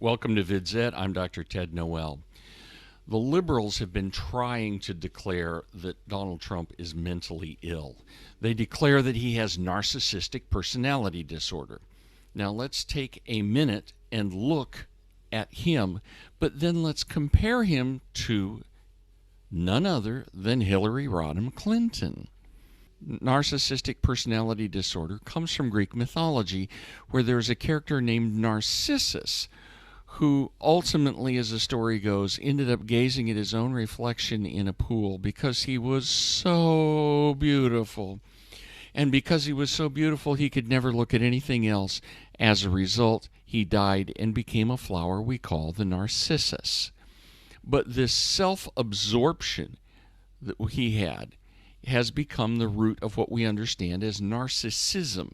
Welcome to VidZet. I'm Dr. Ted Noel. The liberals have been trying to declare that Donald Trump is mentally ill. They declare that he has narcissistic personality disorder. Now let's take a minute and look at him, but then let's compare him to none other than Hillary Rodham Clinton. Narcissistic personality disorder comes from Greek mythology, where there's a character named Narcissus, who ultimately, as the story goes, ended up gazing at his own reflection in a pool because he was so beautiful. And because he was so beautiful, he could never look at anything else. As a result, he died and became a flower we call the narcissus. But this self-absorption that he had has become the root of what we understand as narcissism.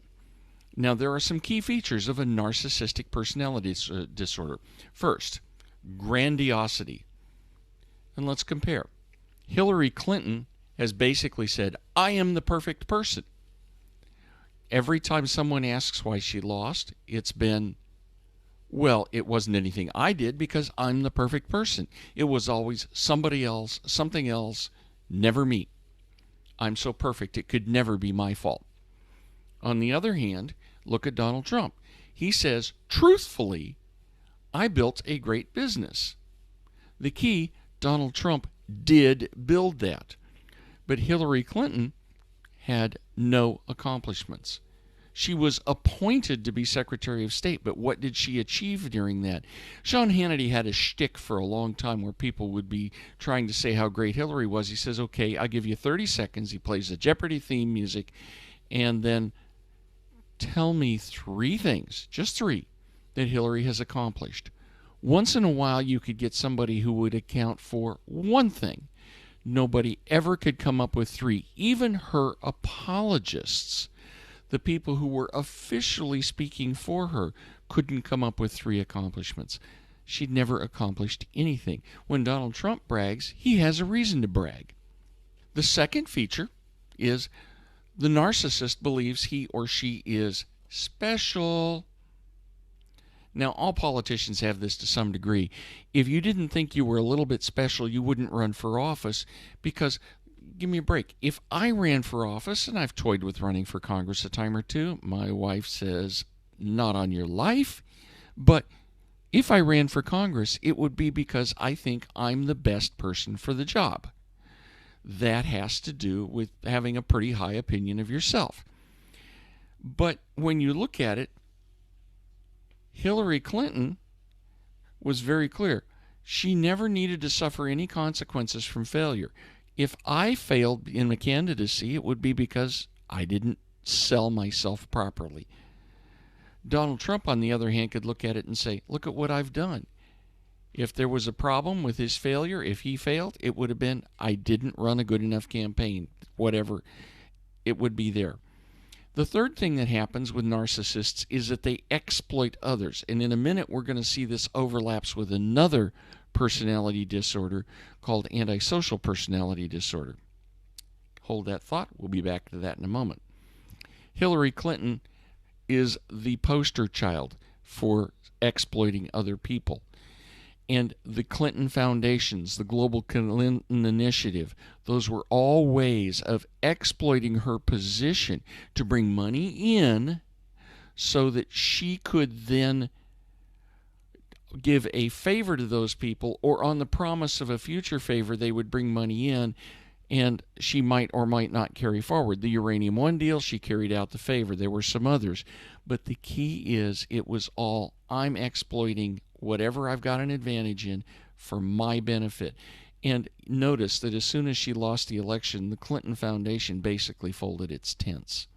Now, there are some key features of a narcissistic personality disorder. First, grandiosity. And let's compare. Hillary Clinton has basically said, I am the perfect person. Every time someone asks why she lost, it's been, well, it wasn't anything I did because I'm the perfect person. It was always somebody else, something else, never me. I'm so perfect, it could never be my fault. On the other hand, look at Donald Trump. He says, truthfully, I built a great business. The key, Donald Trump did build that. But Hillary Clinton had no accomplishments. She was appointed to be Secretary of State, but what did she achieve during that? Sean Hannity had a shtick for a long time where people would be trying to say how great Hillary was. He says, okay, I'll give you 30 seconds. He plays the Jeopardy theme music, and then tell me three things, just three, that Hillary has accomplished. Once in a while, you could get somebody who would account for one thing. Nobody ever could come up with three. Even her apologists, the people who were officially speaking for her, couldn't come up with three accomplishments. She'd never accomplished anything. When Donald Trump brags, he has a reason to brag. The second feature is the narcissist believes he or she is special. Now, all politicians have this to some degree. If you didn't think you were a little bit special, you wouldn't run for office because, give me a break, if I ran for office, and I've toyed with running for Congress a time or two, my wife says, not on your life, but if I ran for Congress, it would be because I think I'm the best person for the job. That has to do with having a pretty high opinion of yourself. But when you look at it, Hillary Clinton was very clear. She never needed to suffer any consequences from failure. If I failed in a candidacy, it would be because I didn't sell myself properly. Donald Trump, on the other hand, could look at it and say, look at what I've done. If there was a problem with his failure, if he failed, it would have been, I didn't run a good enough campaign, whatever. It would be there. The third thing that happens with narcissists is that they exploit others. And in a minute, we're going to see this overlaps with another personality disorder called antisocial personality disorder. Hold that thought. We'll be back to that in a moment. Hillary Clinton is the poster child for exploiting other people. And the Clinton Foundations, the Global Clinton Initiative, those were all ways of exploiting her position to bring money in so that she could then give a favor to those people, or on the promise of a future favor, they would bring money in and she might or might not carry forward. The Uranium One deal, she carried out the favor. There were some others. But the key is it was all, I'm exploiting whatever I've got an advantage in for my benefit. And notice that as soon as she lost the election, the Clinton Foundation basically folded its tents.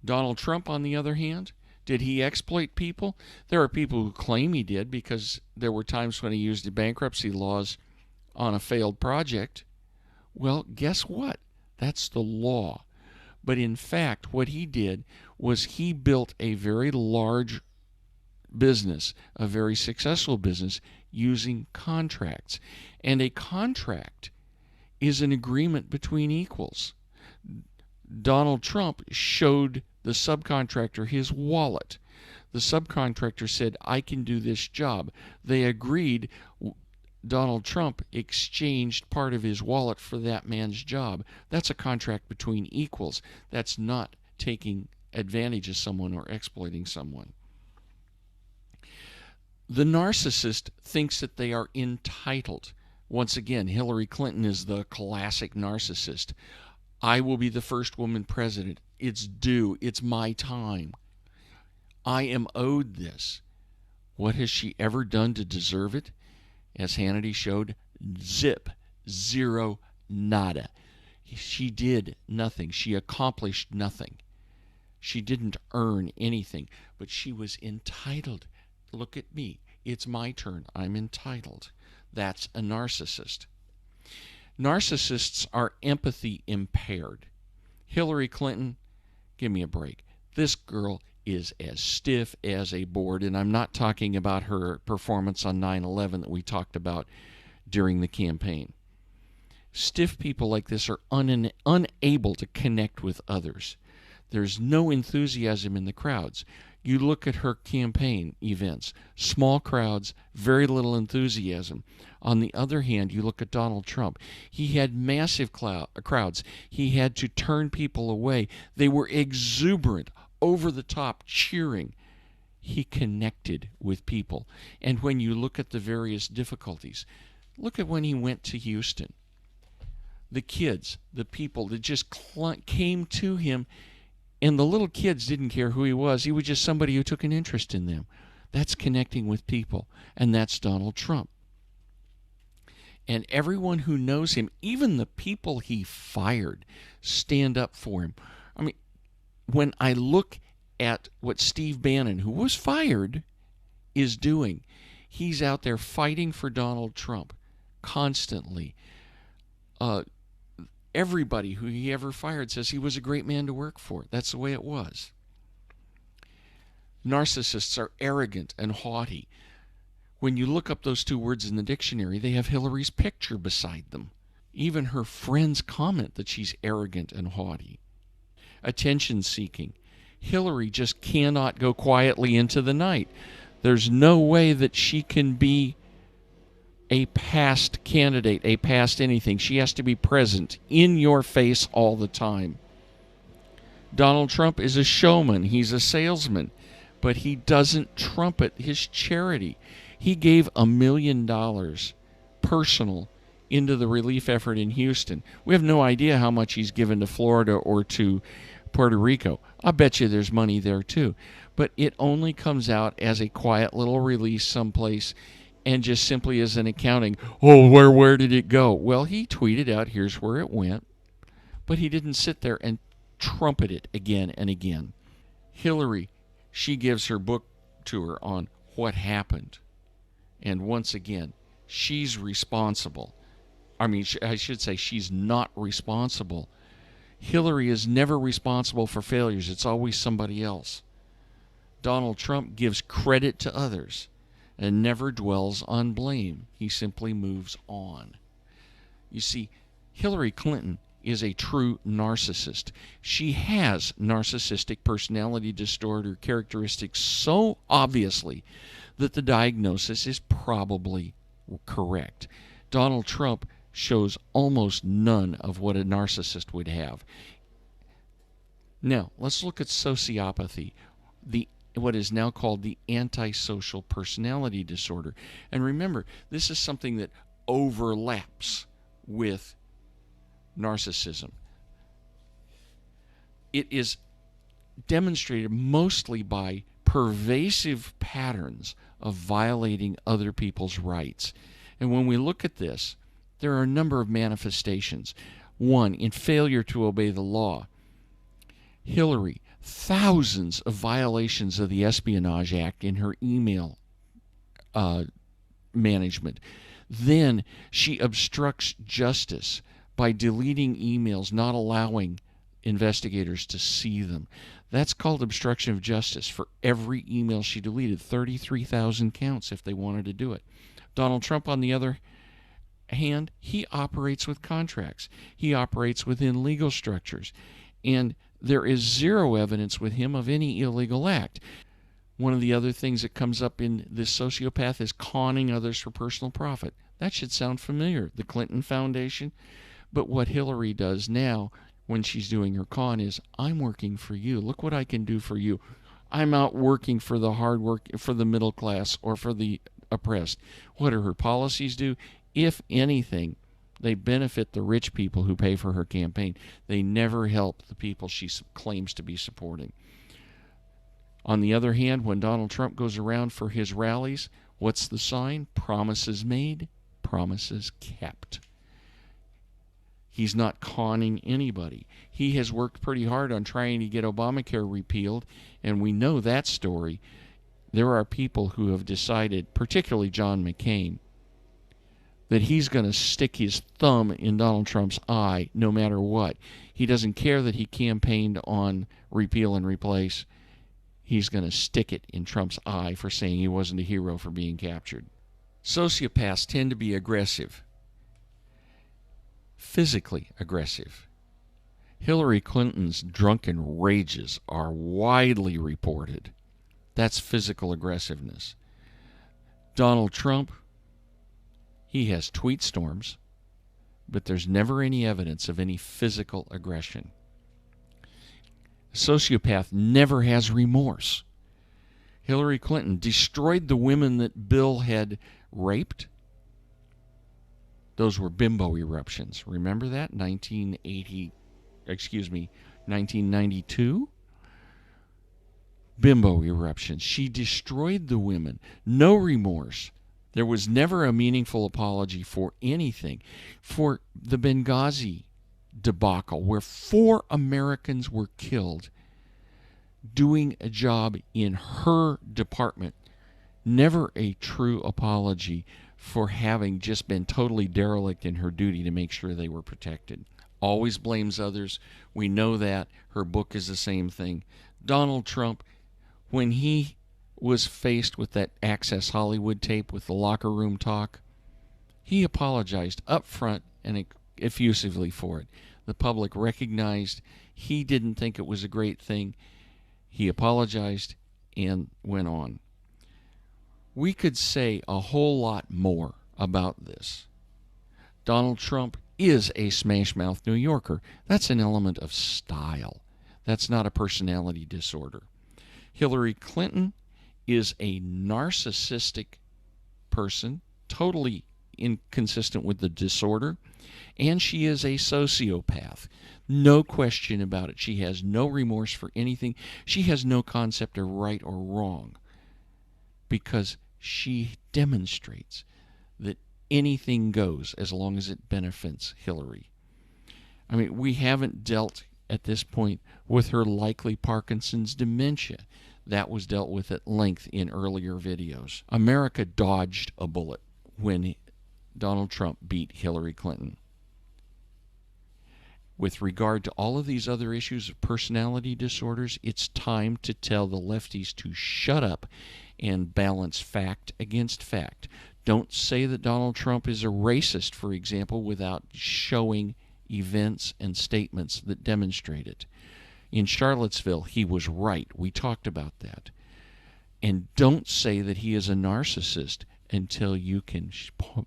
Donald Trump, on the other hand, did he exploit people? There are people who claim he did because there were times when he used the bankruptcy laws on a failed project. Well, guess what? That's the law. But in fact, what he did was he built a very large business, a very successful business, using contracts. And a contract is an agreement between equals. Donald Trump showed the subcontractor his wallet. The subcontractor said, I can do this job. They agreed. Donald Trump exchanged part of his wallet for that man's job. That's a contract between equals. That's not taking advantage of someone or exploiting someone. The narcissist thinks that they are entitled. Once again, Hillary Clinton is the classic narcissist. I will be the first woman president. It's due. It's my time. I am owed this. What has she ever done to deserve it? As Hannity showed, zip, zero, nada. She did nothing. She accomplished nothing. She didn't earn anything, but she was entitled. Look at me. It's my turn. I'm entitled. That's a narcissist. Narcissists are empathy impaired. Hillary Clinton, give me a break. This girl is as stiff as a board, and I'm not talking about her performance on 9/11 that we talked about during the campaign. Stiff people like this are unable to connect with others. There's no enthusiasm in the crowds. You look at her campaign events, small crowds, very little enthusiasm. On the other hand, you look at Donald Trump. He had massive crowds. He had to turn people away. They were exuberant, over the top, cheering. He connected with people. And when you look at the various difficulties, look at when he went to Houston. The kids, the people that just came to him, and the little kids didn't care who he was. He was just somebody who took an interest in them. That's connecting with people, and that's Donald Trump. And everyone who knows him, even the people he fired, stand up for him. I mean, when I look at what Steve Bannon, who was fired, is doing, he's out there fighting for Donald Trump constantly. Everybody who he ever fired says he was a great man to work for. That's the way it was. Narcissists are arrogant and haughty. When you look up those two words in the dictionary, they have Hillary's picture beside them. Even her friends comment that she's arrogant and haughty. Attention-seeking. Hillary just cannot go quietly into the night. There's no way that she can be a past candidate, a past anything. She has to be present, in your face all the time. Donald Trump is a showman. He's a salesman. But he doesn't trumpet his charity. He gave $1 million personal into the relief effort in Houston. We have no idea how much he's given to Florida or to Puerto Rico. I bet you there's money there too. But it only comes out as a quiet little release someplace and just simply as an accounting. Oh, where did it go? Well, he tweeted out, here's where it went. But he didn't sit there and trumpet it again and again. Hillary, she gives her book tour on what happened. And once again, she's responsible. I should say she's not responsible. Hillary is never responsible for failures. It's always somebody else. Donald Trump gives credit to others and never dwells on blame. He simply moves on. You see, Hillary Clinton is a true narcissist. She has narcissistic personality disorder characteristics so obviously that the diagnosis is probably correct. Donald Trump shows almost none of what a narcissist would have. Now, let's look at sociopathy, what is now called the antisocial personality disorder. And remember, this is something that overlaps with narcissism. It is demonstrated mostly by pervasive patterns of violating other people's rights. And when we look at this, there are a number of manifestations. One, in failure to obey the law. Hillary, thousands of violations of the Espionage Act in her email management. Then she obstructs justice by deleting emails, not allowing investigators to see them. That's called obstruction of justice. For every email she deleted, 33,000 counts if they wanted to do it. Donald Trump, on the other hand, he operates with contracts. He operates within legal structures. And there is zero evidence with him of any illegal act. One of the other things that comes up in this sociopath is conning others for personal profit. That should sound familiar. The Clinton Foundation. But what Hillary does now when she's doing her con is, I'm working for you. Look what I can do for you. I'm out working for the hard work, for the middle class, or for the oppressed. What do her policies do? If anything, they benefit the rich people who pay for her campaign. They never help the people she claims to be supporting. On the other hand, when Donald Trump goes around for his rallies, what's the sign? Promises made, promises kept. He's not conning anybody. He has worked pretty hard on trying to get Obamacare repealed, and we know that story. There are people who have decided, particularly John McCain, that he's going to stick his thumb in Donald Trump's eye no matter what. He doesn't care that he campaigned on repeal and replace. He's going to stick it in Trump's eye for saying he wasn't a hero for being captured. Sociopaths tend to be aggressive. Physically aggressive. Hillary Clinton's drunken rages are widely reported. That's physical aggressiveness. Donald Trump, he has tweet storms, but there's never any evidence of any physical aggression. A sociopath never has remorse. Hillary Clinton destroyed the women that Bill had raped. Those were bimbo eruptions. Remember that? 1992? Bimbo eruptions. She destroyed the women. No remorse. There was never a meaningful apology for anything. For the Benghazi debacle, where 4 Americans were killed doing a job in her department. Never a true apology for having just been totally derelict in her duty to make sure they were protected. Always blames others. We know that. Her book is the same thing. Donald Trump, when he was faced with that Access Hollywood tape with the locker room talk, he apologized up front and effusively for it. The public recognized he didn't think it was a great thing. He apologized and went on. We could say a whole lot more about this. Donald Trump is a Smashmouth New Yorker. That's an element of style. That's not a personality disorder. Hillary Clinton is a narcissistic person, totally inconsistent with the disorder, and she is a sociopath. No question about it. She has no remorse for anything. She has no concept of right or wrong, because she demonstrates that anything goes as long as it benefits Hillary. I mean, we haven't dealt at this point with her likely Parkinson's dementia. That was dealt with at length in earlier videos. America dodged a bullet when Donald Trump beat Hillary Clinton. With regard to all of these other issues of personality disorders, it's time to tell the lefties to shut up and balance fact against fact. Don't say that Donald Trump is a racist, for example, without showing events and statements that demonstrate it. In Charlottesville, he was right. We talked about that. And don't say that he is a narcissist until you can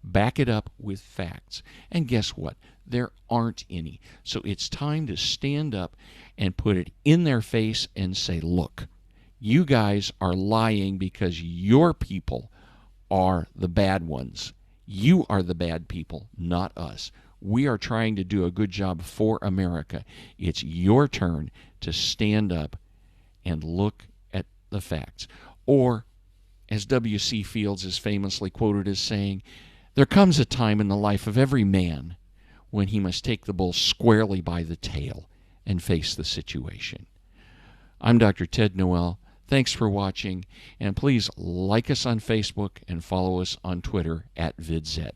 back it up with facts. And guess what? There aren't any. So it's time to stand up and put it in their face and say, look, you guys are lying because your people are the bad ones. You are the bad people, not us. We are trying to do a good job for America. It's your turn to stand up and look at the facts. Or, as W.C. Fields is famously quoted as saying, there comes a time in the life of every man when he must take the bull squarely by the tail and face the situation. I'm Dr. Ted Noel. Thanks for watching, and please like us on Facebook and follow us on Twitter @VidZet.